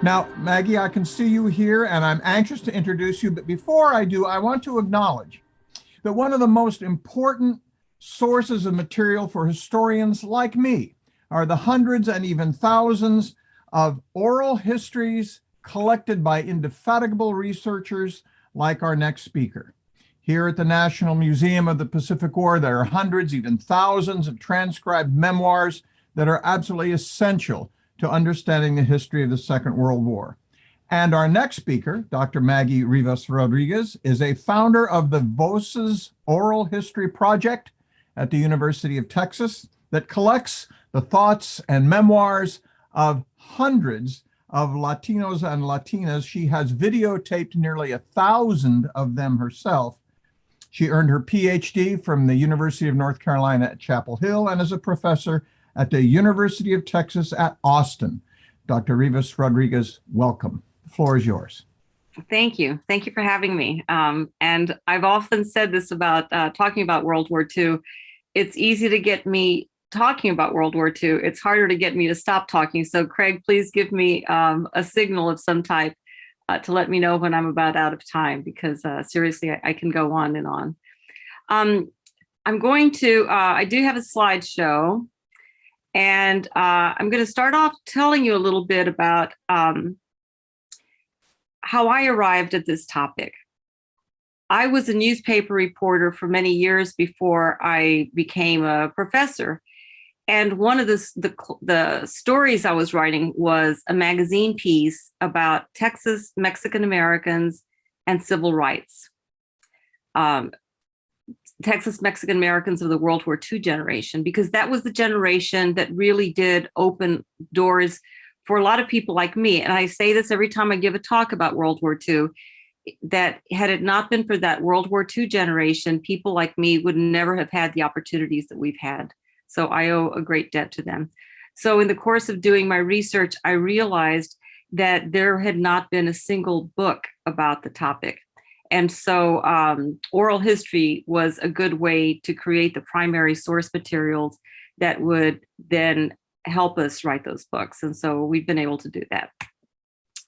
Now, Maggie, I can see you here and I'm anxious to introduce you, but before I do, I want to acknowledge that one of the most important sources of material for historians like me are the hundreds and even thousands of oral histories collected by indefatigable researchers like our next speaker. Here at the National Museum of the Pacific War, there are hundreds, even thousands of transcribed memoirs that are absolutely essential to understanding the history of the Second World War. And our next speaker, Dr. Maggie Rivas-Rodriquez, is a founder of the Voces Oral History Project at the University of Texas that collects the thoughts and memoirs of hundreds of Latinos and Latinas. She has videotaped nearly 1,000 of them herself. She earned her Ph.D. from the University of North Carolina at Chapel Hill and is a professor at the University of Texas at Austin. Dr. Rivas-Rodriquez, welcome. The floor is yours. Thank you. Thank you for having me. And I've often said this about talking about World War II. It's easy to get me talking about World War II. It's harder to get me to stop talking. So Craig, please give me a signal of some type to let me know when I'm about out of time, because seriously, I can go on and on. I'm going to, I do have a slideshow. And I'm going to start off telling you a little bit about how I arrived at this topic. I was a newspaper reporter for many years before I became a professor. And one of the stories I was writing was a magazine piece about Texas Mexican Americans and civil rights. Texas Mexican Americans of the World War II generation, because that was the generation that really did open doors for a lot of people like me. And I say this every time I give a talk about World War II, that had it not been for that World War II generation, people like me would never have had the opportunities that we've had. So I owe a great debt to them. So in the course of doing my research, I realized that there had not been a single book about the topic. And so oral history was a good way to create the primary source materials that would then help us write those books. And so we've been able to do that.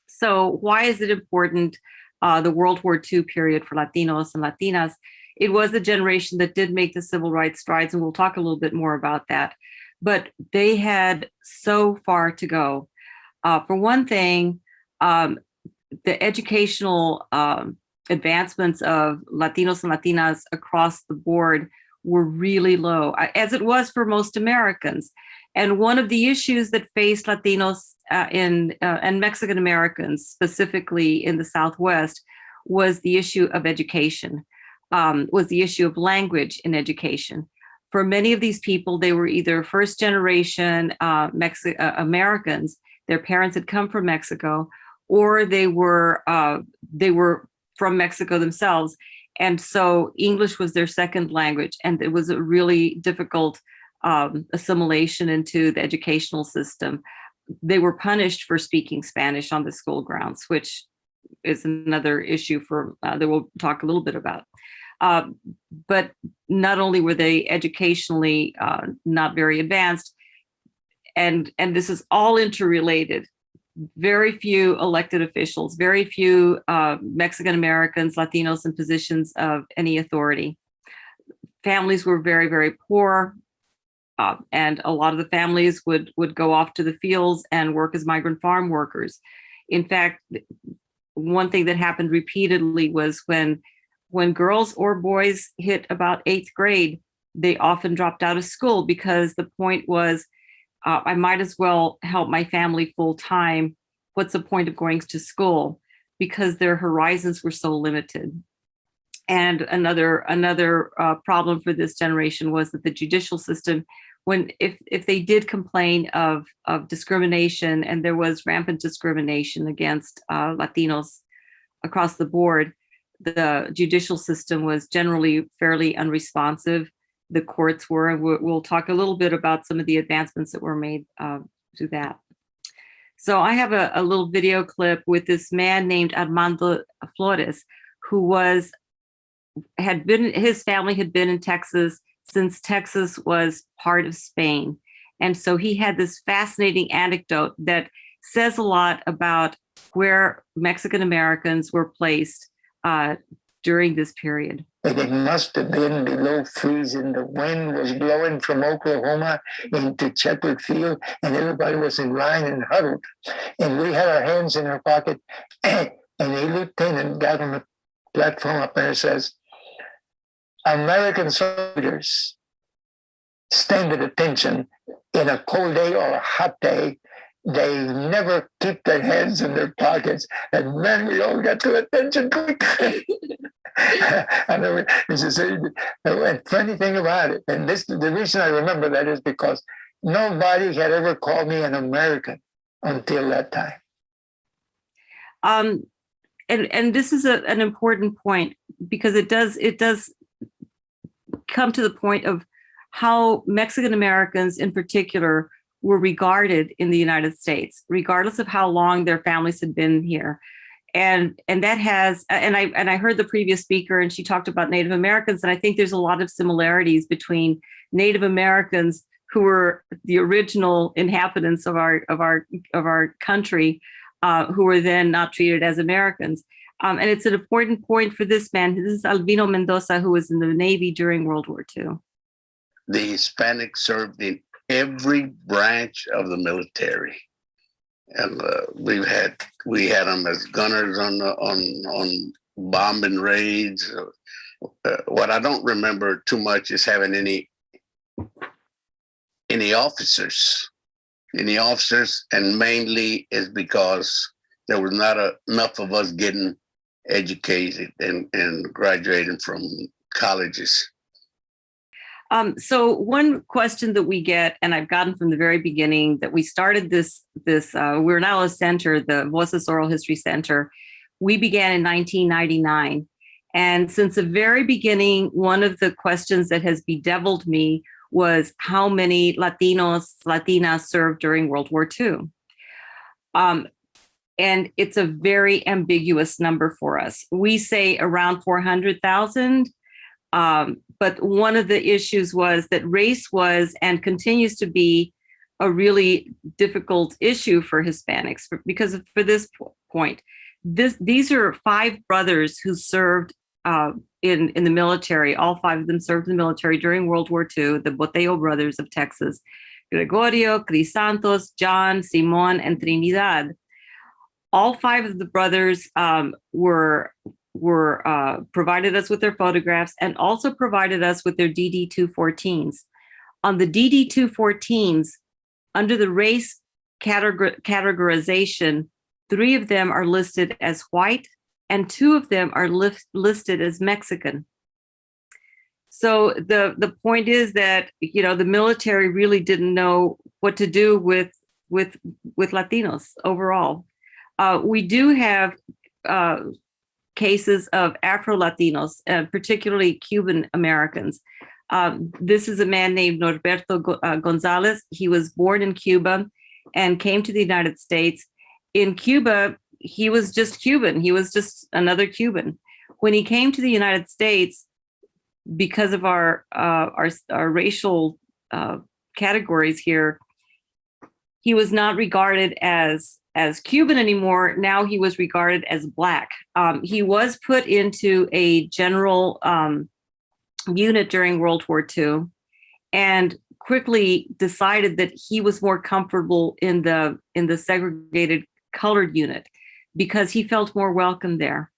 So why is it important, the World War II period for Latinos and Latinas? It was a generation that did make the civil rights strides, and we'll talk a little bit more about that. But they had so far to go. For one thing, the educational advancements of Latinos and Latinas across the board were really low, as it was for most Americans. And one of the issues that faced Latinos and Mexican Americans, specifically in the Southwest, was the issue of education, was the issue of language in education. For many of these people, they were either first generation Americans, their parents had come from Mexico, or they were from Mexico themselves. And so English was their second language. And it was a really difficult assimilation into the educational system. They were punished for speaking Spanish on the school grounds, which is another issue for that we'll talk a little bit about. But not only were they educationally not very advanced, and this is all interrelated. Very few elected officials, very few Mexican Americans, Latinos in positions of any authority. Families were very, very poor. And a lot of the families would go off to the fields and work as migrant farm workers. In fact, one thing that happened repeatedly was when girls or boys hit about 8th grade, they often dropped out of school because the point was, I might as well help my family full time. What's the point of going to school? Because their horizons were so limited. And another problem for this generation was that the judicial system, if they did complain of discrimination, and there was rampant discrimination against Latinos across the board, the judicial system was generally fairly unresponsive. The courts were, and we'll talk a little bit about some of the advancements that were made to that. So I have a little video clip with this man named Armando Flores, who his family had been in Texas since Texas was part of Spain. And so he had this fascinating anecdote that says a lot about where Mexican Americans were placed during this period. It must have been below freezing. The wind was blowing from Oklahoma into Checkwood Field, and everybody was in line and huddled. And we had our hands in our pocket, and a lieutenant got on the platform up there and says, American soldiers stand at attention in a cold day or a hot day. They never keep their hands in their pockets. And man, we all got to attention quickly. And this is a funny thing about it. And the reason I remember that is because nobody had ever called me an American until that time. And this is an important point, because it does come to the point of how Mexican Americans in particular were regarded in the United States, regardless of how long their families had been here. And that has, and I heard the previous speaker, and she talked about Native Americans, and I think there's a lot of similarities between Native Americans, who were the original inhabitants of our country, who were then not treated as Americans. And it's an important point for this man. This is Albino Mendoza, who was in the Navy during World War II. The Hispanics served in every branch of the military, and we had them as gunners on bombing raids. What I don't remember too much is having any officers, and mainly is because there was not enough of us getting educated and graduating from colleges. So one question that we get, and I've gotten from the very beginning, that we started this we're now a center, the Voces Oral History Center. We began in 1999. And since the very beginning, one of the questions that has bedeviled me was how many Latinos, Latinas served during World War II. And it's a very ambiguous number for us. We say around 400,000. But one of the issues was that race was and continues to be a really difficult issue for Hispanics because for this point, these are 5 brothers who served in the military. All 5 of them served in the military during World War II, the Boteo brothers of Texas, Gregorio, Crisantos, John, Simon, and Trinidad. All 5 of the brothers were provided us with their photographs and also provided us with their DD-214s. On the DD-214s, under the race categorization, 3 of them are listed as white and 2 of them are listed as Mexican. So the point is that, the military really didn't know what to do with Latinos overall. We do have cases of Afro-Latinos, particularly Cuban Americans. This is a man named Norberto Gonzalez. He was born in Cuba and came to the United States. In Cuba, he was just Cuban. He was just another Cuban. When he came to the United States, because of our racial categories here, he was not regarded as Cuban anymore. Now he was regarded as Black. He was put into a general unit during World War II and quickly decided that he was more comfortable in the segregated colored unit because he felt more welcome there.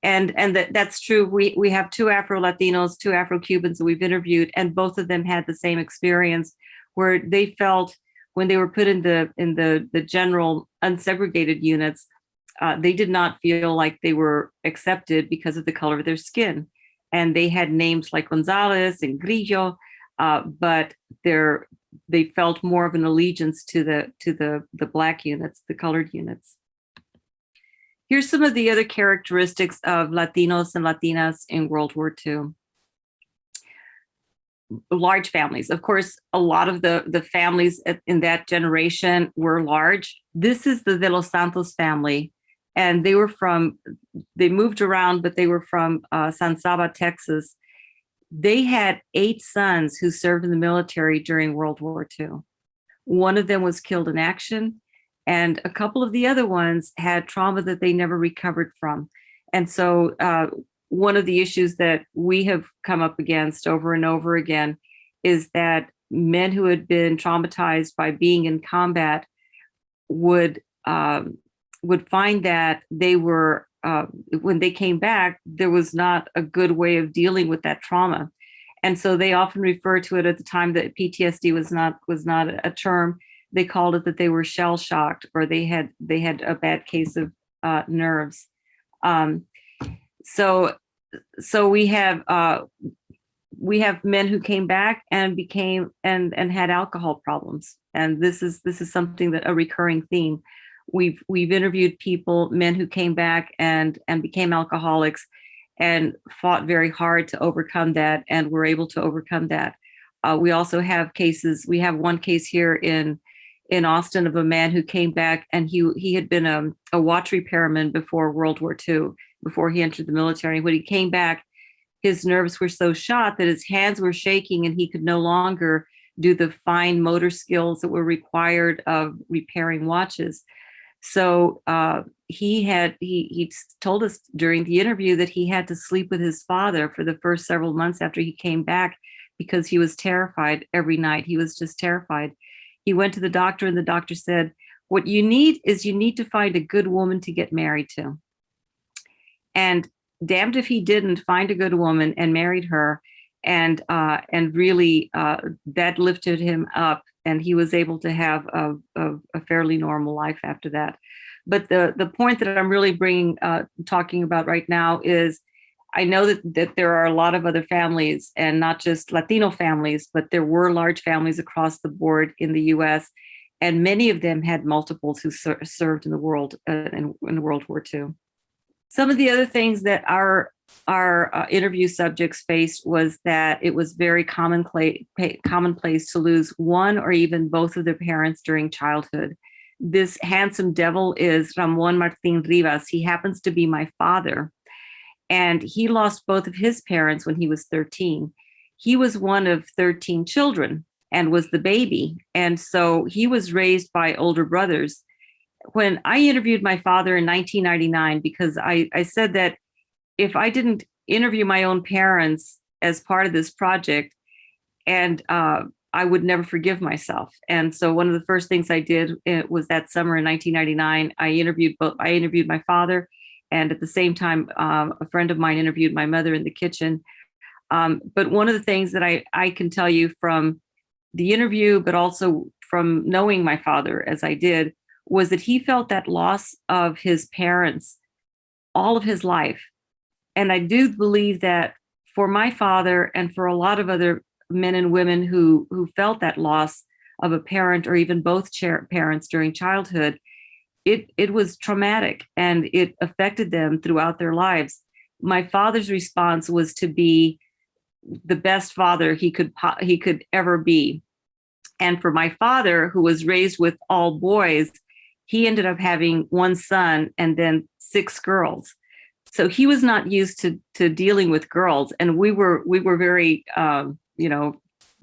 And that's true. We have 2 Afro-Latinos, 2 Afro-Cubans that we've interviewed, and both of them had the same experience where they felt when they were put in the general unsegregated units, they did not feel like they were accepted because of the color of their skin. And they had names like Gonzalez and Grillo, but they felt more of an allegiance to the Black units, the colored units. Here's some of the other characteristics of Latinos and Latinas in World War II. Large families. Of course, a lot of the families in that generation were large. This is the De Los Santos family, and they moved around, but they were from San Saba, Texas. They had 8 sons who served in the military during World War II. One of them was killed in action, And a couple of the other ones had trauma that they never recovered from. And so one of the issues that we have come up against over and over again is that men who had been traumatized by being in combat would find that they were, when they came back, there was not a good way of dealing with that trauma. And so they often refer to it at the time that PTSD was not a term. They called it that they were shell shocked, or they had a bad case of nerves. So we have men who came back and became and had alcohol problems, and this is something that a recurring theme. We've interviewed men who came back and became alcoholics and fought very hard to overcome that, and were able to overcome that. We also have cases. We have one case here in Austin of a man who came back, and he had been a watch repairman before World War II, before he entered the military. When he came back, his nerves were so shot that his hands were shaking, and he could no longer do the fine motor skills that were required of repairing watches. So he told us during the interview that he had to sleep with his father for the first several months after he came back, because he was terrified every night. He was just terrified. He went to the doctor, and the doctor said, "What you need to find a good woman to get married to." And damned if he didn't find a good woman and married her, and really that lifted him up, and he was able to have a fairly normal life after that. But the point that I'm really talking about right now is, I know that there are a lot of other families, and not just Latino families, but there were large families across the board in the U.S., and many of them had multiples who served in the world in World War II. Some of the other things that our interview subjects faced was that it was very commonplace to lose one or even both of their parents during childhood. This handsome devil is Ramon Martin Rivas. He happens to be my father, and he lost both of his parents when he was 13. He was one of 13 children and was the baby, and so he was raised by older brothers. When I interviewed my father in 1999, because I said that if I didn't interview my own parents as part of this project, and I would never forgive myself. And so one of the first things I did was that summer in 1999, I interviewed my father, and at the same time, a friend of mine interviewed my mother in the kitchen. But one of the things that I can tell you from the interview, but also from knowing my father as I did, was that he felt that loss of his parents all of his life. And I do believe that for my father, and for a lot of other men and women who felt that loss of a parent or even both parents during childhood, it was traumatic, and it affected them throughout their lives. My father's response was to be the best father he could ever be. And for my father, who was raised with all boys, he ended up having one son and then 6 girls. So he was not used to dealing with girls, and we were very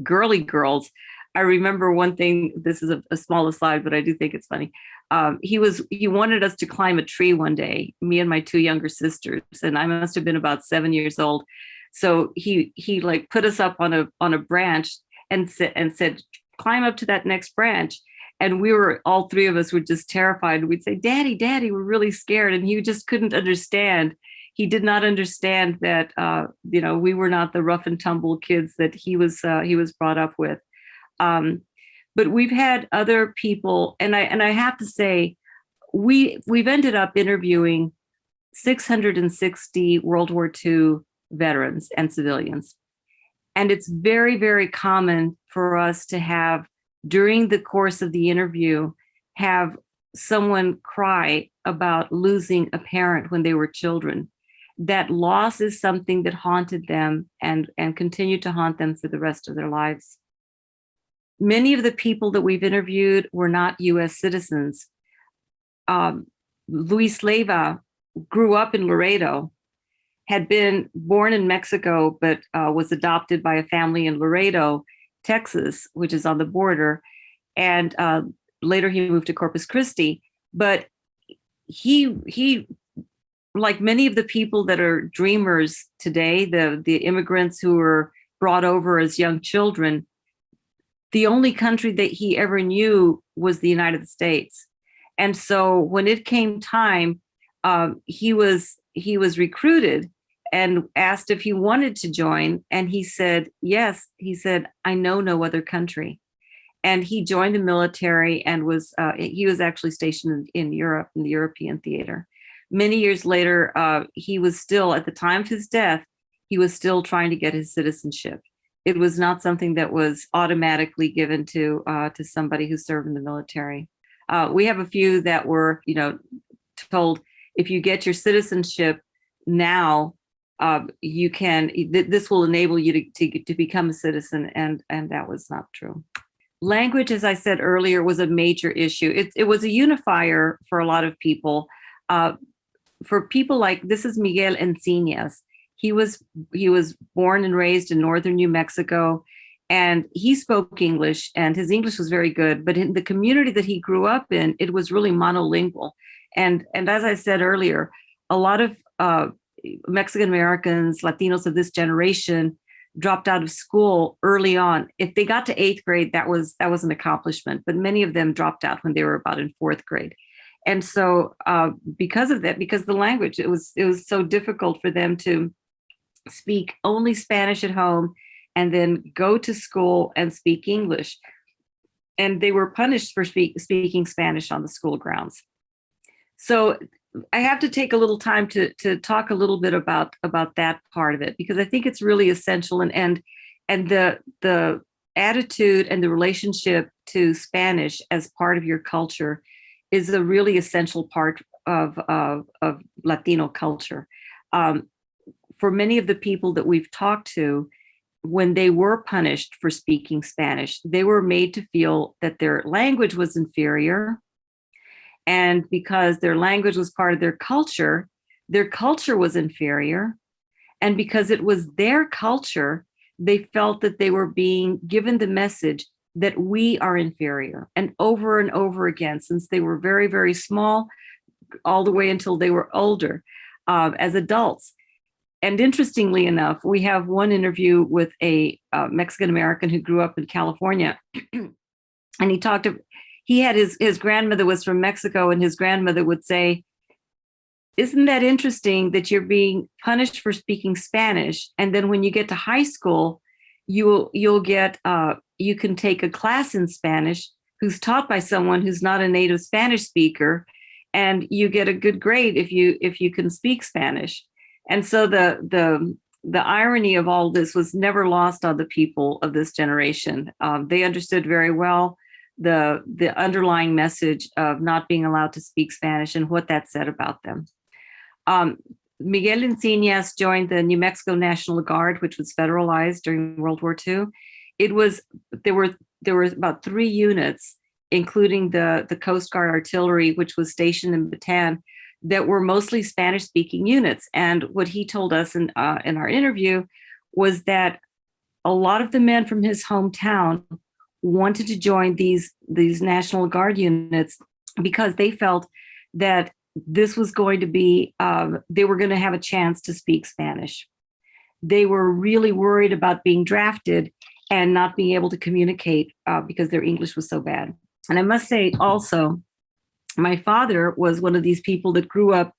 girly girls. I remember one thing. This is a small aside, but I do think it's funny. He wanted us to climb a tree one day, me and my 2 younger sisters, and I must have been about 7 years old. So he like put us up on a branch and said, "Climb up to that next branch." And all 3 of us were just terrified. We'd say, "Daddy, Daddy," we're really scared. And he just couldn't understand. He did not understand that, we were not the rough and tumble kids that he was brought up with. But we've had other people, and I have to say, we've ended up interviewing 660 World War II veterans and civilians. And it's very, very common for us to have, during the course of the interview, have someone cry about losing a parent when they were children. That loss is something that haunted them and continued to haunt them for the rest of their lives. Many of the people that we've interviewed were not US citizens. Luis Leiva grew up in Laredo, had been born in Mexico, but was adopted by a family in Laredo, Texas, which is on the border. And later he moved to Corpus Christi, but he like many of the people that are dreamers today, the immigrants who were brought over as young children, the only country that he ever knew was the United States. And so when it came time, he was recruited and asked if he wanted to join. And he said, yes. He said, I know no other country. And he joined the military and he was actually stationed in Europe, in the European theater. Many years later, he was still, at the time of his death, he was still trying to get his citizenship. It was not something that was automatically given to somebody who served in the military. We have a few that were, told, if you get your citizenship now, you can. This will enable you to become a citizen, and that was not true. Language, as I said earlier, was a major issue. It was a unifier for a lot of people. For people like, this is Miguel Encinas. He was born and raised in northern New Mexico, and he spoke English, and his English was very good. But in the community that he grew up in, it was really monolingual. And as I said earlier, a lot of Mexican Americans, Latinos of this generation, dropped out of school early on. If they got to 8th grade, that was an accomplishment. But many of them dropped out when they were about in 4th grade. And so because of that, because the language, it was so difficult for them to speak only Spanish at home and then go to school and speak English. And they were punished for speaking Spanish on the school grounds. So I have to take a little time to talk a little bit about that part of it, because I think it's really essential, and the attitude and the relationship to Spanish as part of your culture is a really essential part of Latino culture. For many of the people that we've talked to, when they were punished for speaking Spanish, they were made to feel that their language was inferior. And because their language was part of their culture was inferior. And because it was their culture, they felt that they were being given the message that we are inferior. And over again, since they were very, very small, all the way until they were older, as adults. And interestingly enough, we have one interview with a Mexican American who grew up in California. And he had his grandmother was from Mexico, and his grandmother would say, isn't that interesting that you're being punished for speaking Spanish? And then when you get to high school, you'll get, you can take a class in Spanish who's taught by someone who's not a native Spanish speaker, and you get a good grade if you can speak Spanish. And so the irony of all this was never lost on the people of this generation. They understood very well the underlying message of not being allowed to speak Spanish and what that said about them. Miguel Encinas joined the New Mexico National Guard, which was federalized during World War II. There were about 3 units, including the Coast Guard Artillery, which was stationed in Bataan, that were mostly Spanish-speaking units. And what he told us in our interview was that a lot of the men from his hometown wanted to join these National Guard units because they felt that this was going to be, they were going to have a chance to speak Spanish. They were really worried about being drafted and not being able to communicate because their English was so bad. And I must say also, my father was one of these people that grew up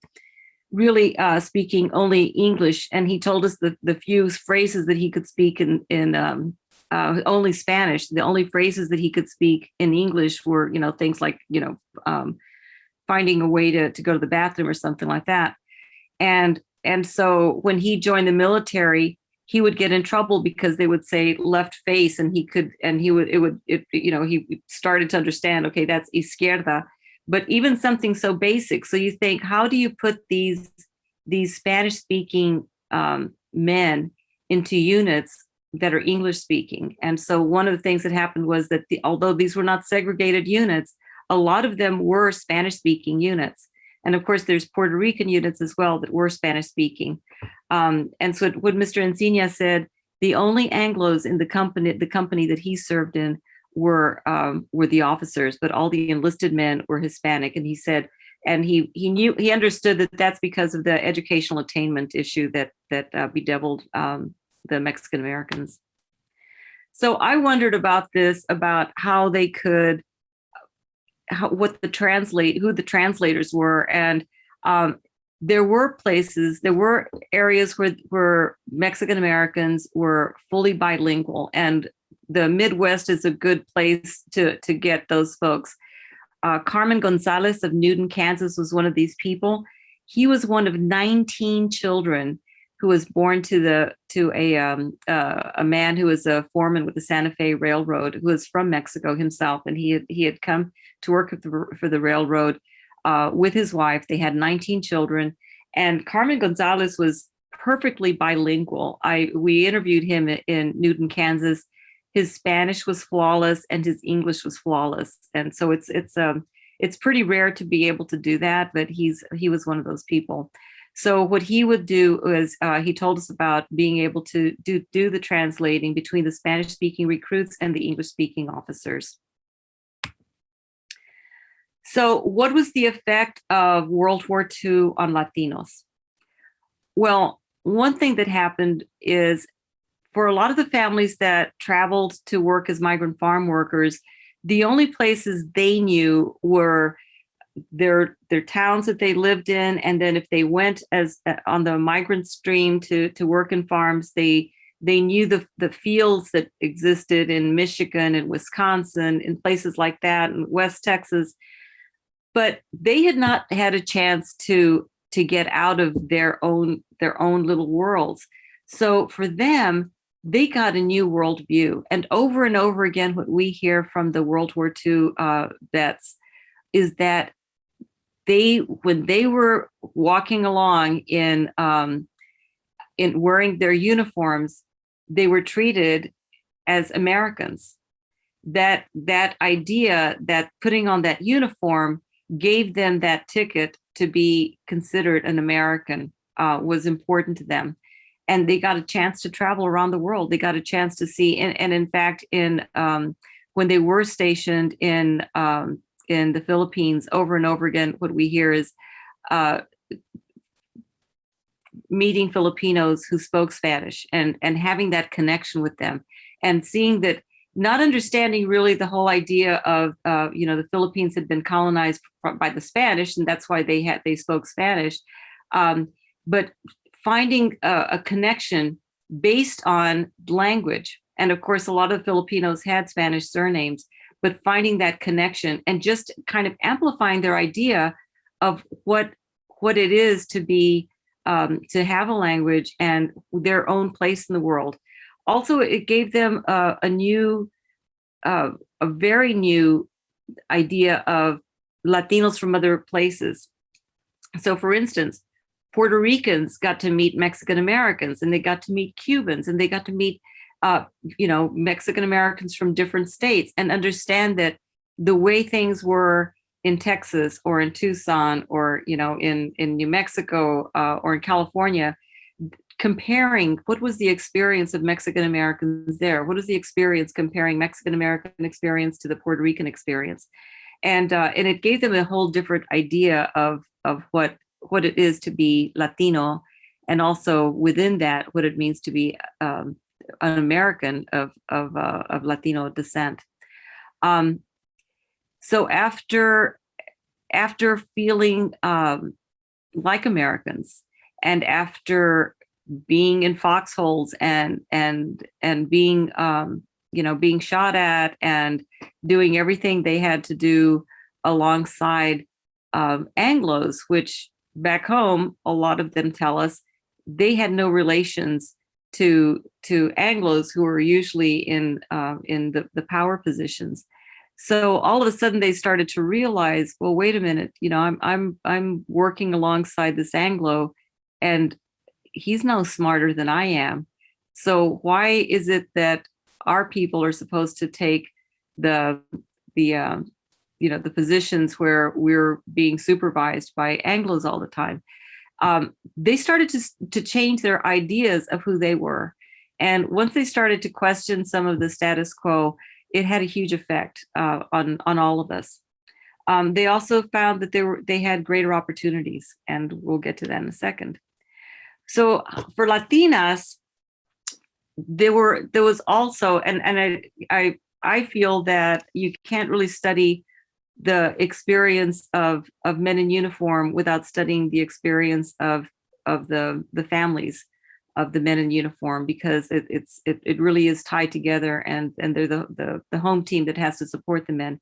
really speaking only English. And he told us the few phrases that he could speak in only Spanish. The only phrases that he could speak in English were, things like, finding a way to go to the bathroom or something like that. And so when he joined the military, he would get in trouble because they would say left face, and he started to understand, okay, that's izquierda. But even something so basic. So you think, how do you put these Spanish speaking men into units that are English speaking? And so one of the things that happened was that although these were not segregated units, a lot of them were Spanish speaking units. And of course, there's Puerto Rican units as well that were Spanish speaking. And so what Mr. Encinas said, the only Anglos in the company that he served in were the officers, but all the enlisted men were Hispanic. And he said, and he understood that that's because of the educational attainment issue that bedeviled the Mexican Americans. So I wondered about this, about how they could, who the translators were, and there were areas where Mexican Americans were fully bilingual, and the Midwest is a good place to get those folks. Carmen Gonzalez of Newton, Kansas was one of these people. He was one of 19 children who was born to a man who was a foreman with the Santa Fe Railroad, who was from Mexico himself, and he had come to work for the railroad with his wife. They had 19 children, and Carmen Gonzalez was perfectly bilingual. We interviewed him in Newton, Kansas. His Spanish was flawless and his English was flawless, and so it's pretty rare to be able to do that. But he was one of those people. So what he would do was he told us about being able to do the translating between the Spanish-speaking recruits and the English-speaking officers. So what was the effect of World War II on Latinos? Well, one thing that happened is, for a lot of the families that traveled to work as migrant farm workers, the only places they knew were their towns that they lived in, and then if they went as on the migrant stream to work in farms, they knew the fields that existed in Michigan and Wisconsin, in places like that, in West Texas, but they had not had a chance to get out of their own little worlds. So for them, they got a new worldview. And over again, what we hear from the World War II vets is that when they were walking along in wearing their uniforms, they were treated as Americans. That idea that putting on that uniform gave them that ticket to be considered an American was important to them. And they got a chance to travel around the world. They got a chance to see, and in fact, when they were stationed in the Philippines, over and over again, what we hear is meeting Filipinos who spoke Spanish and having that connection with them, and seeing that, not understanding really the whole idea of the Philippines had been colonized by the Spanish, and that's why they spoke Spanish, but finding a connection based on language. And of course, a lot of Filipinos had Spanish surnames, but finding that connection and just kind of amplifying their idea of what it is to be, to have a language and their own place in the world. Also, it gave them a very new idea of Latinos from other places. So for instance, Puerto Ricans got to meet Mexican Americans, and they got to meet Cubans, and they got to meet Mexican Americans from different states, and understand that the way things were in Texas or in Tucson or in New Mexico or in California, comparing what was the experience of Mexican Americans there, what was the experience comparing Mexican American experience to the Puerto Rican experience, and it gave them a whole different idea of what it is to be Latino, and also within that, what it means to be an American of Latino descent. So after feeling like Americans, and after being in foxholes and being being shot at and doing everything they had to do alongside Anglos, which back home, a lot of them tell us they had no relations to Anglos, who were usually in the power positions. So all of a sudden they started to realize, well, wait a minute, I'm working alongside this Anglo, and he's no smarter than I am. So why is it that our people are supposed to take the positions where we're being supervised by Anglos all the time? They started to change their ideas of who they were. And once they started to question some of the status quo, it had a huge effect on all of us. They also found that they had greater opportunities, and we'll get to that in a second. So for Latinas, there was also, and I feel that you can't really study the experience of men in uniform without studying the experience of the families of the men in uniform, because it really is tied together, and they're the home team that has to support the men.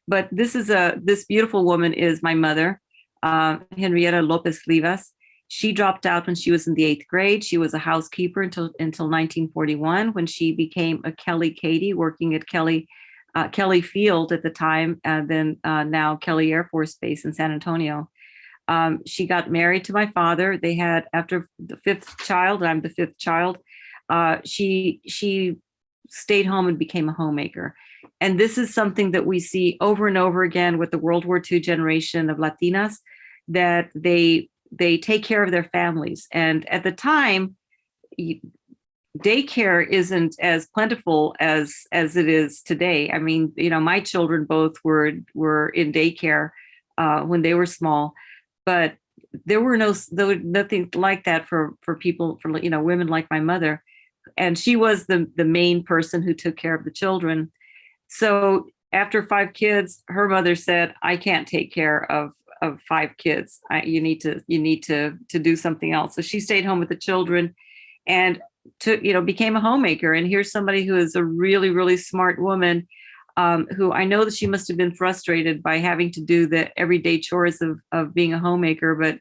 But this beautiful woman is my mother, Henrietta Lopez Rivas. She dropped out when she was in the 8th grade. She was a housekeeper until 1941, when she became a Kelly Katie, working at Kelly Field at the time, and then now Kelly Air Force Base in San Antonio. She got married to my father. They had, after the 5th child, I'm the 5th child, she stayed home and became a homemaker. And this is something that we see over and over again with the World War II generation of Latinas, that they take care of their families. And at the time, daycare isn't as plentiful as it is today. I mean, my children both were in daycare when they were small, but there was nothing like that for people, for women like my mother. And she was the main person who took care of the children. So after 5 kids, her mother said, "I can't take care of 5 kids. You need to do something else." So she stayed home with the children, and became a homemaker. And here's somebody who is a really, really smart woman, who I know that she must have been frustrated by having to do the everyday chores of being a homemaker, but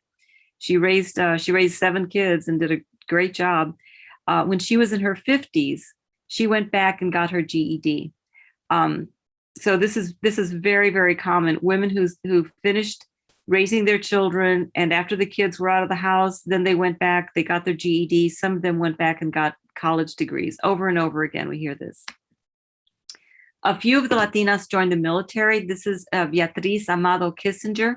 she raised 7 kids and did a great job. When she was in her 50s, she went back and got her GED. So this is very, very common. Women who finished raising their children, and after the kids were out of the house, then they went back, they got their GED. Some of them went back and got college degrees. Over and over again, we hear this. A few of the Latinas joined the military. This is Beatriz Amado Kissinger.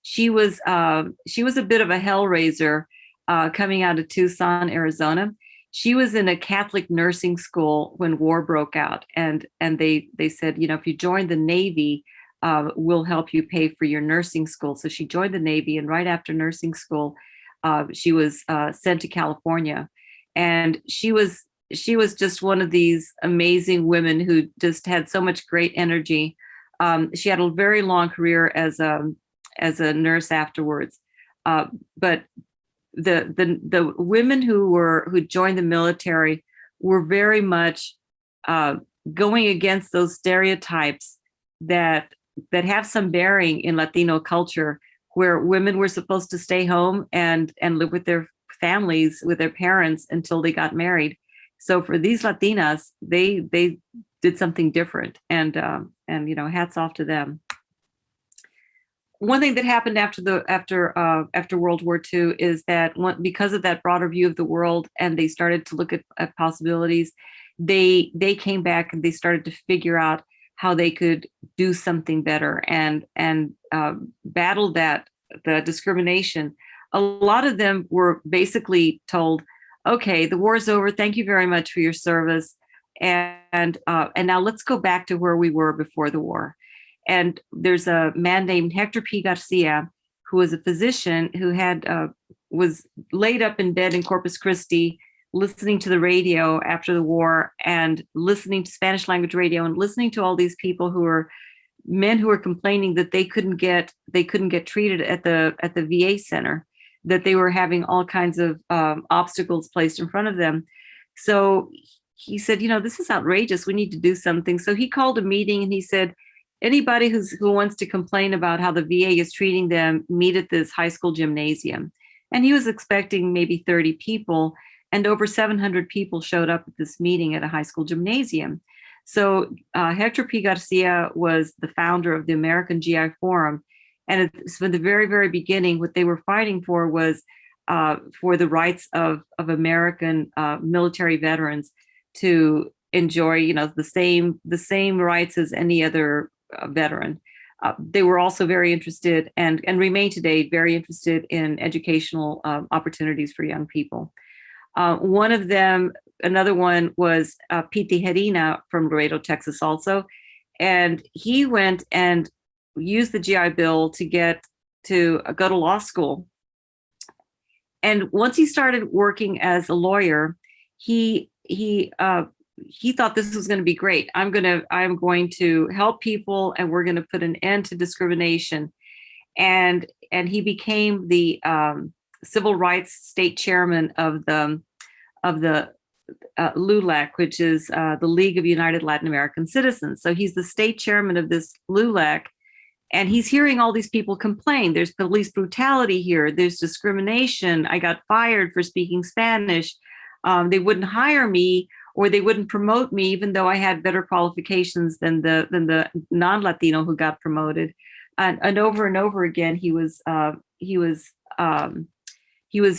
She was a bit of a hellraiser coming out of Tucson, Arizona. She was in a Catholic nursing school when war broke out, and they said, if you join the Navy, we'll help you pay for your nursing school. So she joined the Navy, and right after nursing school, she was sent to California, and she was just one of these amazing women who just had so much great energy. She had a very long career as a nurse afterwards, but the women who joined the military were very much going against those stereotypes that have some bearing in Latino culture, where women were supposed to stay home and live with their families, with their parents, until they got married. So for these Latinas, they did something different, and hats off to them. One thing that happened after World War II is that because of that broader view of the world, and they started to look at possibilities, they came back and they started to figure out how they could do something better and battle the discrimination. A lot of them were basically told, "Okay, the war's over. Thank you very much for your service, and now let's go back to where we were before the war." And there's a man named Hector P. Garcia, who was a physician who was laid up in bed in Corpus Christi, listening to the radio after the war, and listening to Spanish language radio, and listening to all these people men who were complaining that they couldn't get treated at the VA center, that they were having all kinds of obstacles placed in front of them. So he said, this is outrageous. We need to do something. So he called a meeting, and he said, anybody who wants to complain about how the VA is treating them, meet at this high school gymnasium. And he was expecting maybe 30 people, and over 700 people showed up at this meeting at a high school gymnasium. So Hector P. Garcia was the founder of the American GI Forum. And from the very, very beginning, what they were fighting for was for the rights of American military veterans to enjoy, the same rights as any other veteran. They were also very interested, and remain today very interested, in educational opportunities for young people. One of them another one was Pete Herina from Laredo, Texas also. And he went and used the GI Bill to go to law school. And once he started working as a lawyer, he thought this was going to be great. I'm going to help people, and we're going to put an end to discrimination. And he became the civil rights state chairman of the LULAC, which is the League of United Latin American Citizens. So he's the state chairman of this LULAC, and he's hearing all these people complain. There's police brutality here. There's discrimination. I got fired for speaking Spanish. They wouldn't hire me, or they wouldn't promote me, even though I had better qualifications than the non-Latino who got promoted. And over again, he was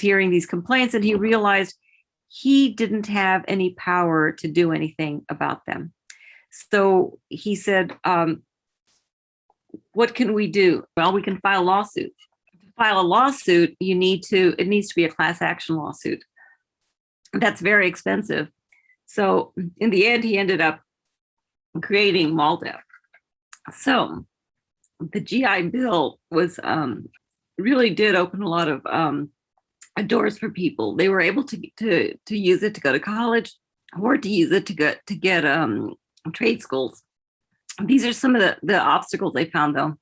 hearing these complaints, and he realized he didn't have any power to do anything about them. So he said, what can we do? Well, we can file a lawsuit. To file a lawsuit, it needs to be a class action lawsuit. That's very expensive. So in the end, he ended up creating MALDEF. So the GI Bill was really did open a lot of doors for people. They were able to use it to go to college, or to use it to get trade schools. These are some of the obstacles they found, though.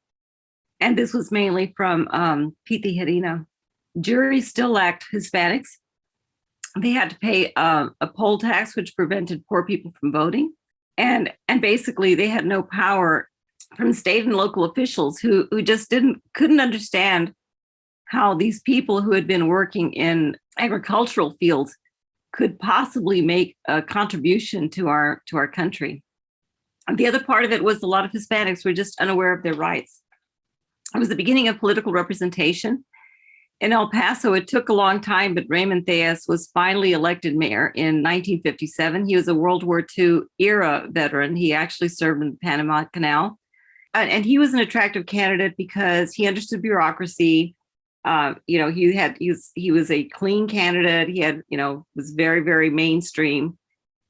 And this was mainly from Pete Herina. Juries still lacked Hispanics. They had to pay a poll tax, which prevented poor people from voting. And basically, they had no power from state and local officials who just couldn't understand how these people who had been working in agricultural fields could possibly make a contribution to our country. And the other part of it was a lot of Hispanics were just unaware of their rights. It was the beginning of political representation. In El Paso, it took a long time, but Raymond Theas was finally elected mayor in 1957. He was a World War II era veteran. He actually served in the Panama Canal. And he was an attractive candidate because he understood bureaucracy. He was a clean candidate. He had, was very, very mainstream,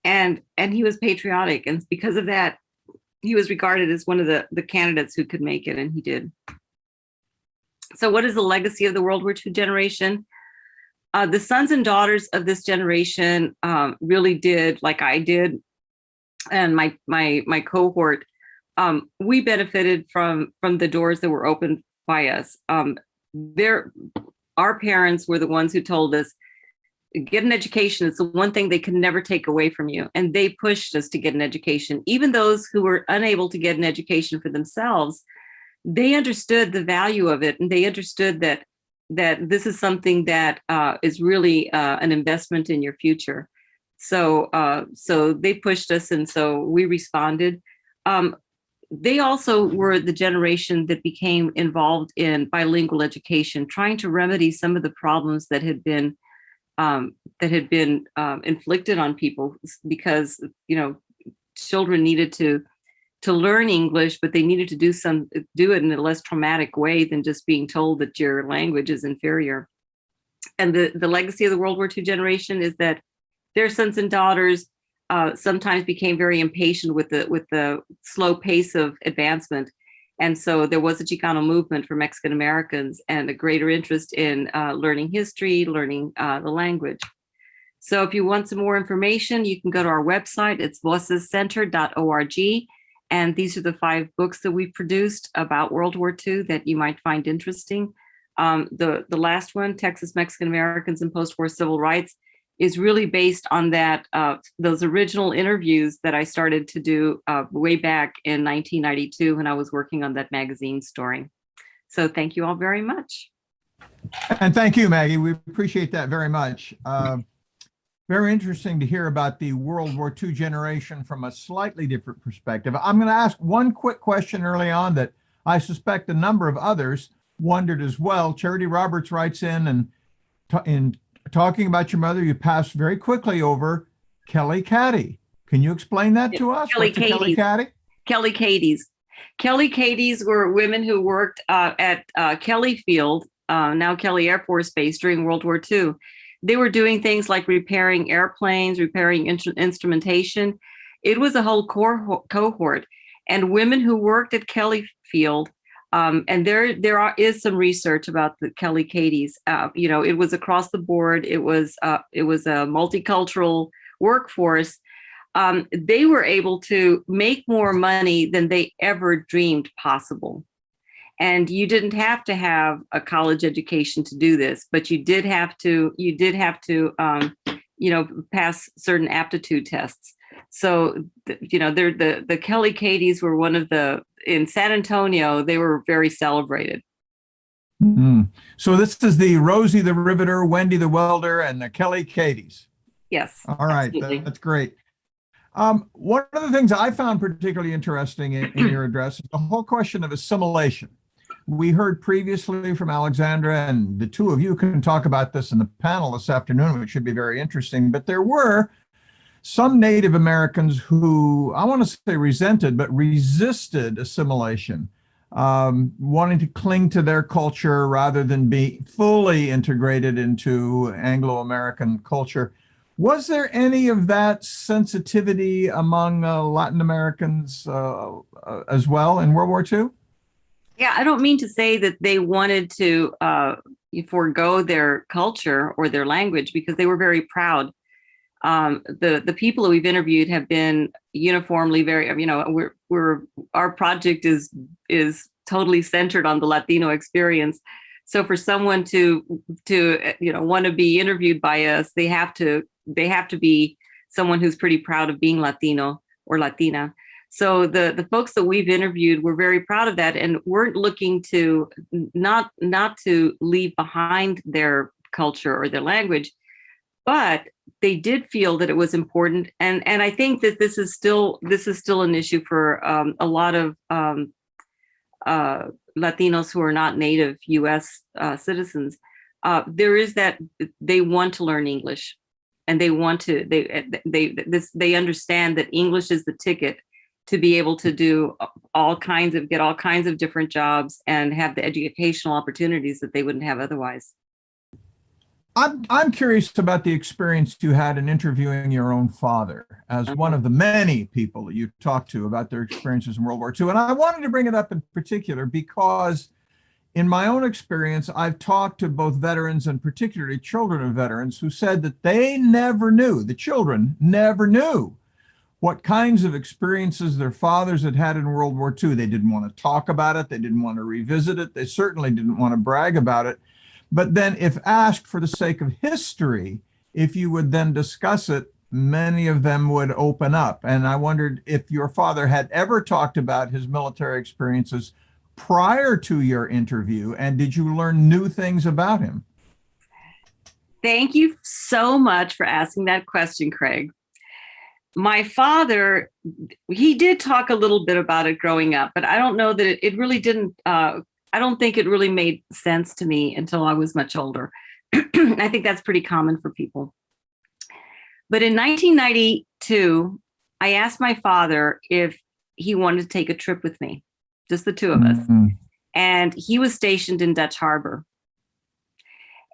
and he was patriotic. And because of that, he was regarded as one of the candidates who could make it, and he did. So what is the legacy of the World War II generation? The sons and daughters of this generation really did, like I did, and my cohort, we benefited from the doors that were opened by us. Our parents were the ones who told us, get an education. It's the one thing they can never take away from you. And they pushed us to get an education. Even those who were unable to get an education for themselves, they understood the value of it. And they understood that this is something that is really an investment in your future. So they pushed us, and so we responded. They also were the generation that became involved in bilingual education, trying to remedy some of the problems that had been inflicted on people, because children needed to learn English, but they needed to do it in a less traumatic way than just being told that your language is inferior. And the legacy of the World War II generation is that their sons and daughters sometimes became very impatient with the slow pace of advancement. And so there was a Chicano movement for Mexican Americans and a greater interest in learning history, learning the language. So if you want some more information, you can go to our website. It's vocescenter.org. And these are the 5 books that we've produced about World War II that you might find interesting. The last one, Texas Mexican Americans and Post-War Civil Rights, is really based on those original interviews that I started to do way back in 1992 when I was working on that magazine story. So thank you all very much. And thank you, Maggie. We appreciate that very much. Very interesting to hear about the World War II generation from a slightly different perspective. I'm going to ask one quick question early on that I suspect a number of others wondered as well. Charity Roberts writes in talking about your mother, you passed very quickly over Kelly Caddy. Can you explain that to us? Kelly Caddy? Kelly Caddies. Kelly Caddies were women who worked at Kelly Field, now Kelly Air Force Base, during World War II. they were doing things like repairing airplanes, repairing instrumentation. It was a whole cohort, and women who worked at Kelly Field. And is some research about the Kelly Cadies. It was across the board. It was a multicultural workforce. They were able to make more money than they ever dreamed possible. And you didn't have to have a college education to do this, but you did have to pass certain aptitude tests. So, the Kelly Cadies were in San Antonio, they were very celebrated. Mm-hmm. So this is the Rosie the Riveter, Wendy the Welder, and the Kelly Cadies. Yes. All right, that's great. One of the things I found particularly interesting in your address is the whole question of assimilation. We heard previously from Alexandra, and the two of you can talk about this in the panel this afternoon, which should be very interesting, but there were some Native Americans who, I want to say resented, but resisted assimilation, wanting to cling to their culture rather than be fully integrated into Anglo-American culture. Was there any of that sensitivity among Latin Americans as well in World War II? Yeah, I don't mean to say that they wanted to forego their culture or their language, because they were very proud. The people that we've interviewed have been uniformly very, our project is totally centered on the Latino experience. So for someone to want to be interviewed by us, they have to be someone who's pretty proud of being Latino or Latina. So the folks that we've interviewed were very proud of that, and weren't looking to not to leave behind their culture or their language, but they did feel that it was important. And I think that this is still an issue for a lot of Latinos who are not native U.S. Citizens. There is that they want to learn English, and they understand that English is the ticket to be able to do get all kinds of different jobs and have the educational opportunities that they wouldn't have otherwise. I'm curious about the experience you had in interviewing your own father as one of the many people that you talked to about their experiences in World War II. And I wanted to bring it up in particular because in my own experience, I've talked to both veterans and particularly children of veterans who said that the children never knew what kinds of experiences their fathers had had in World War II. They didn't want to talk about it. They didn't want to revisit it. They certainly didn't want to brag about it. But then if asked for the sake of history, if you would then discuss it, many of them would open up. And I wondered if your father had ever talked about his military experiences prior to your interview, and did you learn new things about him? Thank you so much for asking that question, Craig. My father, he did talk a little bit about it growing up, but I don't know that it really didn't, I don't think it really made sense to me until I was much older. I think that's pretty common for people. But in 1992, I asked my father if he wanted to take a trip with me, just the two of us. Mm-hmm. And he was stationed in Dutch Harbor.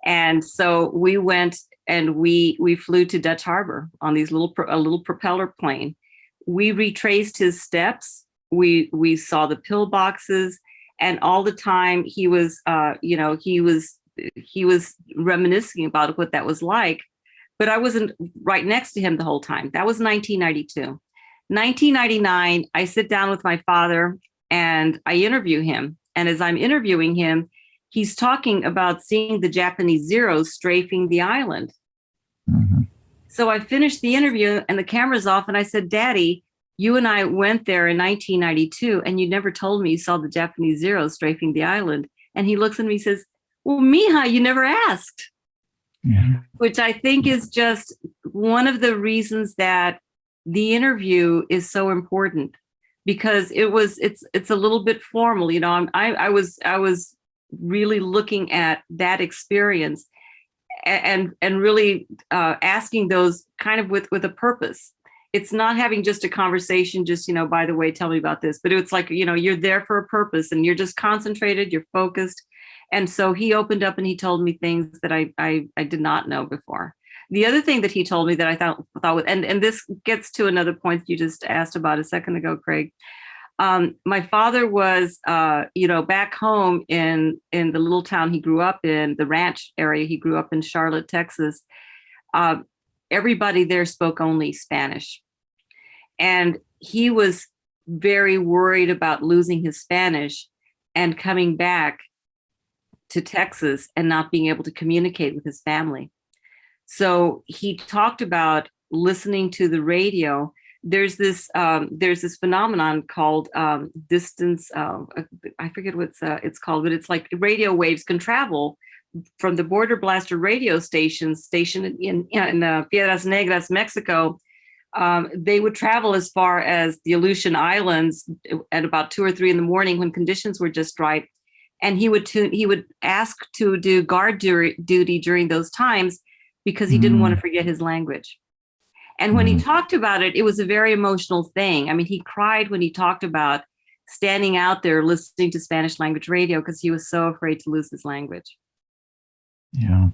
And so we went and we flew to Dutch Harbor on a little propeller plane. We retraced his steps. We saw the pillboxes. And all the time he was reminiscing about what that was like, but I wasn't right next to him the whole time. That was 1992. 1999, I sit down with my father and I interview him. And as I'm interviewing him, he's talking about seeing the Japanese Zeros strafing the island. Mm-hmm. So I finished the interview and the camera's off, and I said, "Daddy, you and I went there in 1992, and you never told me you saw the Japanese Zeros strafing the island." And he looks at me and says, "Well, mija, you never asked." Yeah. Which I think is just one of the reasons that the interview is so important, because it's a little bit formal. I was really looking at that experience and really asking those kind of with a purpose. It's not having just a conversation, just, by the way, tell me about this, but it's like, you're there for a purpose and you're just concentrated, you're focused. And so he opened up and he told me things that I did not know before. The other thing that he told me that I thought and this gets to another point you just asked about a second ago, Craig. My father was, back home in the little town he grew up in, the ranch area. He grew up in Charlotte, Texas. Everybody there spoke only Spanish. And he was very worried about losing his Spanish and coming back to Texas and not being able to communicate with his family. So he talked about listening to the radio. There's this phenomenon called distance. I forget what it's called, but it's like radio waves can travel from the Border Blaster radio station in Piedras Negras, Mexico. They would travel as far as the Aleutian Islands at about 2 or 3 in the morning when conditions were just right. And he would ask to do guard duty during those times because he didn't want to forget his language. And when he talked about it, it was a very emotional thing. I mean, he cried when he talked about standing out there listening to Spanish language radio because he was so afraid to lose his language. Yeah,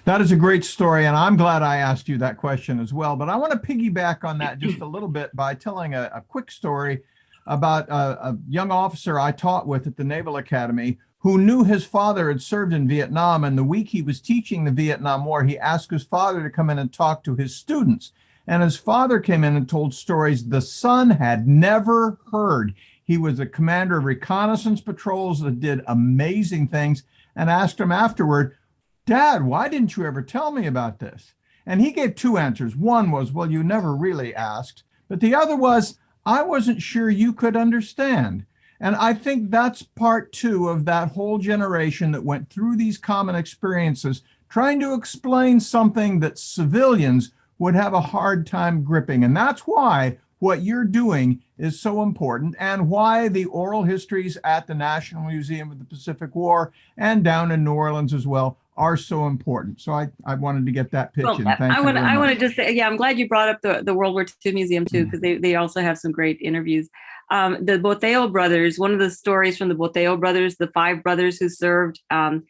that is a great story. And I'm glad I asked you that question as well. But I want to piggyback on that just a little bit by telling a quick story about a young officer I taught with at the Naval Academy who knew his father had served in Vietnam. And the week he was teaching the Vietnam War, he asked his father to come in and talk to his students. And his father came in and told stories the son had never heard. He was a commander of reconnaissance patrols that did amazing things, and asked him afterward, "Dad, why didn't you ever tell me about this?" And he gave 2 answers. One was, "Well, you never really asked." But the other was, "I wasn't sure you could understand." And I think that's part 2 of that whole generation that went through these common experiences, trying to explain something that civilians would have a hard time gripping. And that's why what you're doing is so important, and why the oral histories at the National Museum of the Pacific War and down in New Orleans as well are so important. So I wanted to get that pitch in. Thank you very much. I want to just say, I'm glad you brought up the World War II Museum too, because they also have some great interviews. The Boteo brothers, one of the stories from the Boteo brothers, the 5 brothers who served, when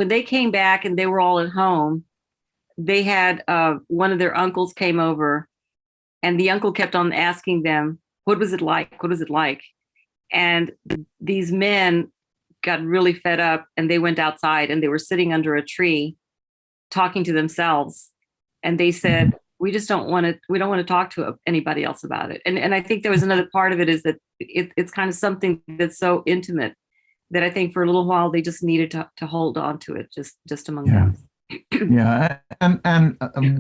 they came back and they were all at home, they had one of their uncles came over, and the uncle kept on asking them, "What was it like? What was it like?" And these men got really fed up, and they went outside, and they were sitting under a tree talking to themselves. And they said, we don't want to talk to anybody else about it. And I think there was another part of it is that it's kind of something that's so intimate that I think for a little while they just needed to hold on to it just among them. Yeah, and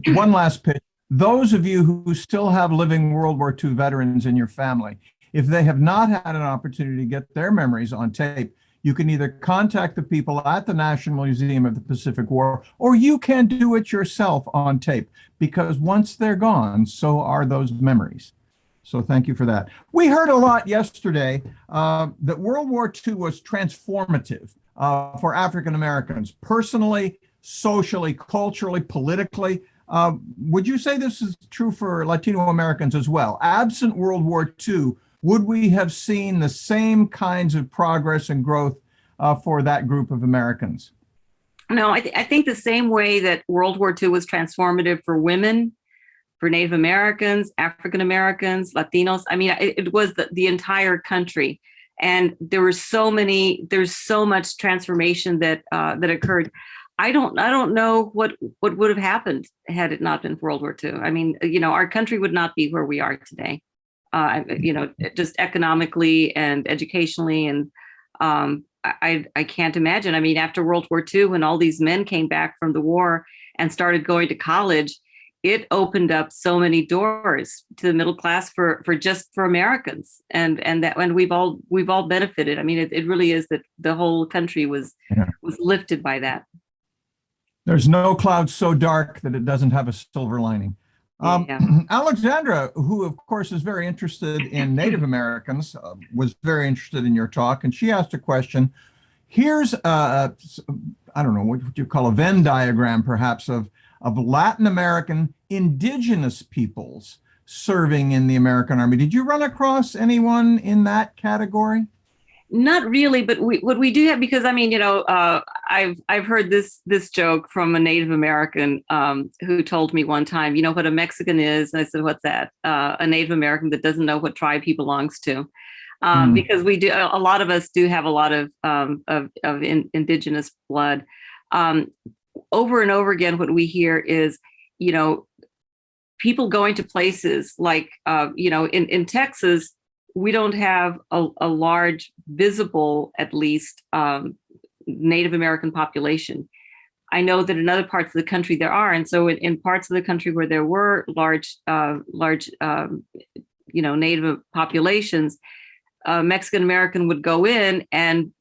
one last pitch. Those of you who still have living World War II veterans in your family, if they have not had an opportunity to get their memories on tape, you can either contact the people at the National Museum of the Pacific War, or you can do it yourself on tape, because once they're gone, so are those memories. So thank you for that. We heard a lot yesterday that World War II was transformative for African Americans, personally, socially, culturally, politically. Would you say this is true for Latino Americans as well? Absent World War II, would we have seen the same kinds of progress and growth for that group of Americans? No, I think the same way that World War II was transformative for women, for Native Americans, African Americans, Latinos. I mean, it was the entire country. And there's so much transformation that occurred. I don't know what would have happened had it not been for World War II. I mean, our country would not be where we are today. Just economically and educationally, and I can't imagine. I mean, after World War II, when all these men came back from the war and started going to college, it opened up so many doors to the middle class for Americans, and we've all benefited. I mean, it really is that the whole country was lifted by that. There's no cloud so dark that it doesn't have a silver lining. Alexandra, who of course is very interested in Native Americans, was very interested in your talk, and she asked a question. Here's I don't know, what would you call a Venn diagram perhaps of Latin American indigenous peoples serving in the American Army. Did you run across anyone in that category? Not really, but what we do have, because I mean, I've heard this joke from a Native American who told me one time, you know what a Mexican is? And I said, what's that? A Native American that doesn't know what tribe he belongs to. Because we do, a lot of us do have a lot of indigenous blood. Over and over again, what we hear is, people going to places like, in Texas, we don't have a large, visible, at least, Native American population. I know that in other parts of the country there are, and so in parts of the country where there were large, Native populations, Mexican American would go in, and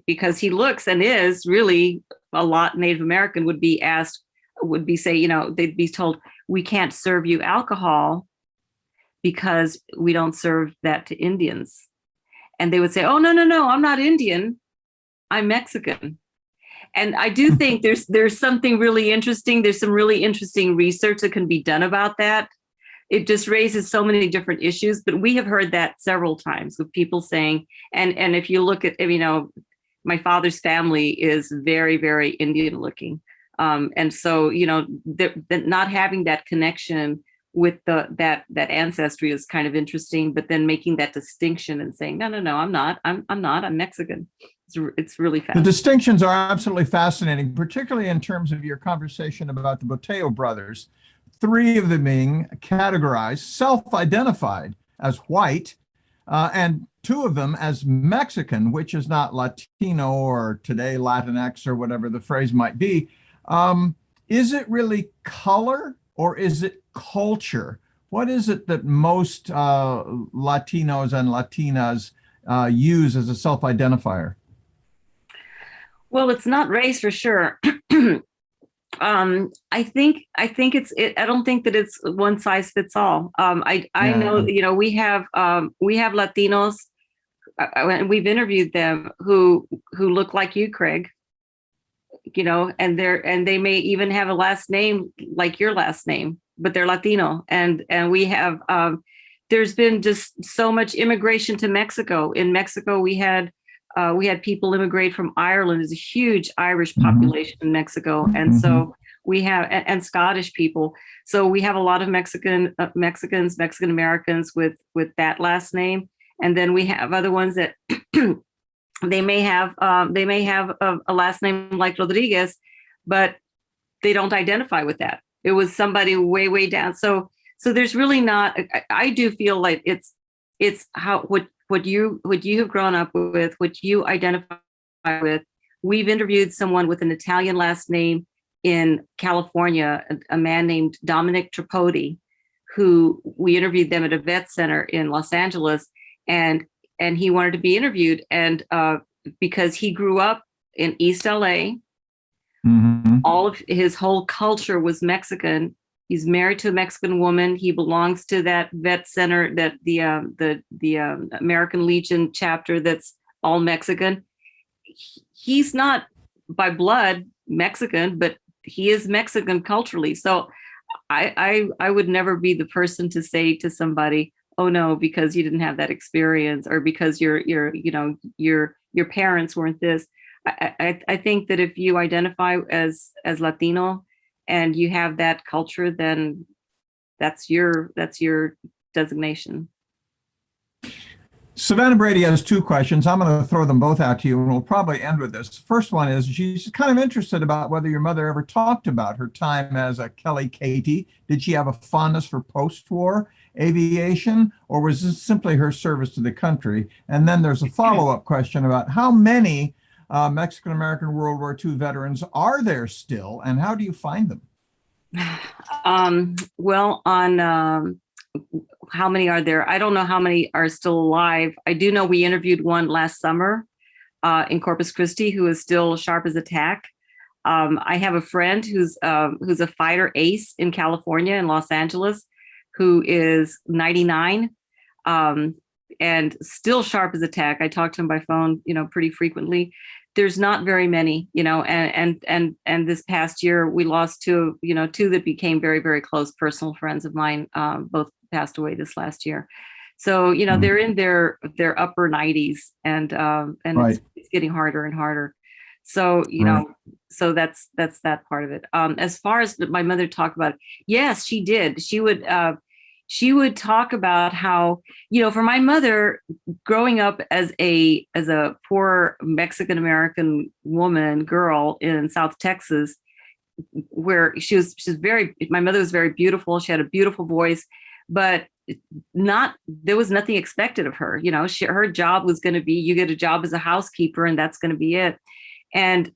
because he looks and is really a lot Native American, would be they'd be told, we can't serve you alcohol because we don't serve that to Indians. And they would say, oh, no, I'm not Indian, I'm Mexican. And I do think there's something really interesting. There's some really interesting research that can be done about that. It just raises so many different issues, but we have heard that several times with people saying, and if you look at, my father's family is very, very Indian looking. And so, not having that connection with that ancestry is kind of interesting, but then making that distinction and saying, no, I'm not, I'm Mexican. It's really fascinating. The distinctions are absolutely fascinating, particularly in terms of your conversation about the Boteo brothers, 3 of them being categorized, self-identified as white, and 2 of them as Mexican, which is not Latino or today Latinx or whatever the phrase might be. Is it really color or is it culture? What is it that most Latinos and Latinas use as a self-identifier? Well, it's not race for sure. I think I don't think that it's one size fits all. I know, we have Latinos, and we've interviewed them who look like you, Craig, and they may even have a last name like your last name, but they're Latino. And we have, there's been just so much immigration to Mexico. In Mexico, we had people immigrate from Ireland. There's a huge Irish population in Mexico. And so we have, and Scottish people. So we have a lot of Mexican Americans with that last name. And then we have other ones that they may have a last name like Rodriguez, but they don't identify with that. It was somebody way, way down. So there's really not, I do feel like it's how, what you have grown up with, what you identify with. We've interviewed someone with an Italian last name in California, a man named Dominic Tripodi, who we interviewed them at a vet center in Los Angeles, and he wanted to be interviewed, and because he grew up in East LA, all of his whole culture was Mexican. He's married to a Mexican woman. He belongs to that vet center, that the American Legion chapter that's all Mexican. He's not by blood Mexican, but he is Mexican culturally. So I would never be the person to say to somebody, oh no, because you didn't have that experience, or because your parents weren't this. I think that if you identify as Latino and you have that culture, then that's your designation. Savannah Brady has 2 questions. I'm going to throw them both out to you, and we'll probably end with this. First one is, she's kind of interested about whether your mother ever talked about her time as a Kelly Katie. Did she have a fondness for post-war aviation, or was this simply her service to the country? And then there's a follow-up question about how many Mexican-American World War II veterans are there still, and how do you find them? Well, on how many are there? I don't know how many are still alive. I do know we interviewed one last summer in Corpus Christi who is still sharp as a tack. I have a friend who's a fighter ace in California, in Los Angeles, who is 99 and still sharp as a tack. I talk to him by phone, pretty frequently. There's not very many, and this past year we lost 2 that became very, very close personal friends of mine. Both passed away this last year. So, you know, Mm. they're in their upper 90s, and Right. it's getting harder and harder. So, you Right. know, so that's that part of it. As far as my mother talked about, yes, she did. She would talk about how, you know, for my mother, growing up as a poor Mexican American woman, girl in South Texas, where she's my mother was very beautiful. She had a beautiful voice, but there was nothing expected of her. You know, her job was going to be, you get a job as a housekeeper and that's going to be it. And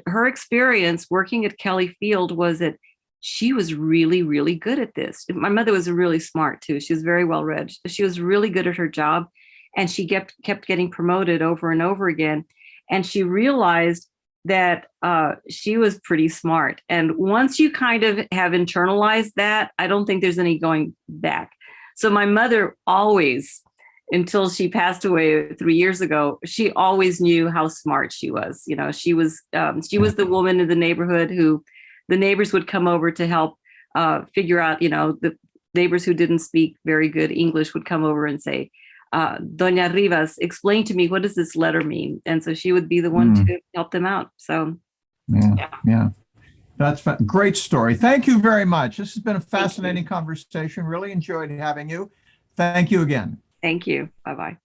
her experience working at Kelly Field was that she was really, really good at this. My mother was really smart too. She was very well read. She was really good at her job, and she kept getting promoted over and over again. And she realized that she was pretty smart. And once you kind of have internalized that, I don't think there's any going back. So my mother always, until she passed away 3 years ago, she always knew how smart she was. You know, she was the woman in the neighborhood who the neighbors would come over to help figure out, you know, the neighbors who didn't speak very good English would come over and say, Doña Rivas, explain to me, what does this letter mean? And so she would be the one to help them out. So, yeah. That's great story. Thank you very much. This has been a fascinating conversation. Really enjoyed having you. Thank you again. Thank you. Bye-bye.